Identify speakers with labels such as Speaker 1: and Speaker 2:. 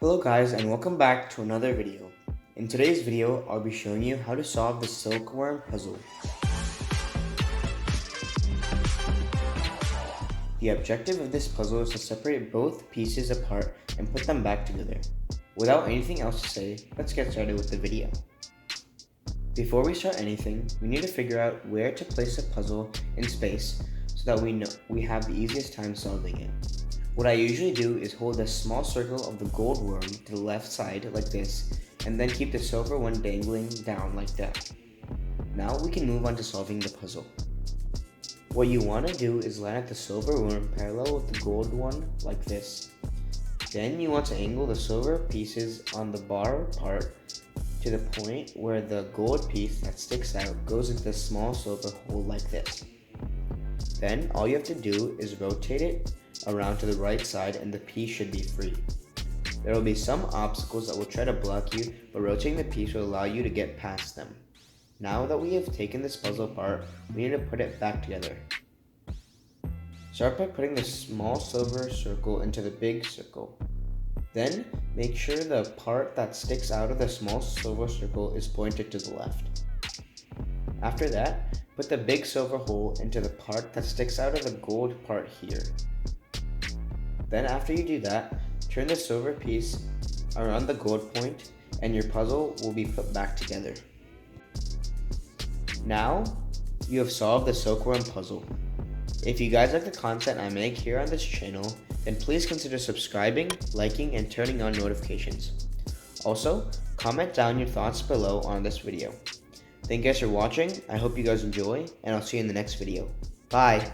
Speaker 1: Hello guys and welcome back to another video. In today's video, I'll be showing you how to solve the silkworm puzzle. The objective of this puzzle is to separate both pieces apart and put them back together. Without anything else to say, let's get started with the video. Before we start anything, we need to figure out where to place the puzzle in space so that we have the easiest time solving it. What I usually do is hold a small circle of the gold worm to the left side like this, and then keep the silver one dangling down like that. Now we can move on to solving the puzzle. What you want to do is line up the silver worm parallel with the gold one like this. Then you want to angle the silver pieces on the bar part to the point where the gold piece that sticks out goes into the small silver hole like this. Then all you have to do is rotate it around to the right side and the piece should be free. There will be some obstacles that will try to block you, but rotating the piece will allow you to get past them. Now that we have taken this puzzle apart, we need to put it back together. Start by putting the small silver circle into the big circle. Then make sure the part that sticks out of the small silver circle is pointed to the left. After that, put the big silver hole into the part that sticks out of the gold part here. Then after you do that, turn the silver piece around the gold point and your puzzle will be put back together. Now, you have solved the silkworm puzzle. If you guys like the content I make here on this channel, then please consider subscribing, liking, and turning on notifications. Also, comment down your thoughts below on this video. Thank you guys for watching, I hope you guys enjoy, and I'll see you in the next video. Bye!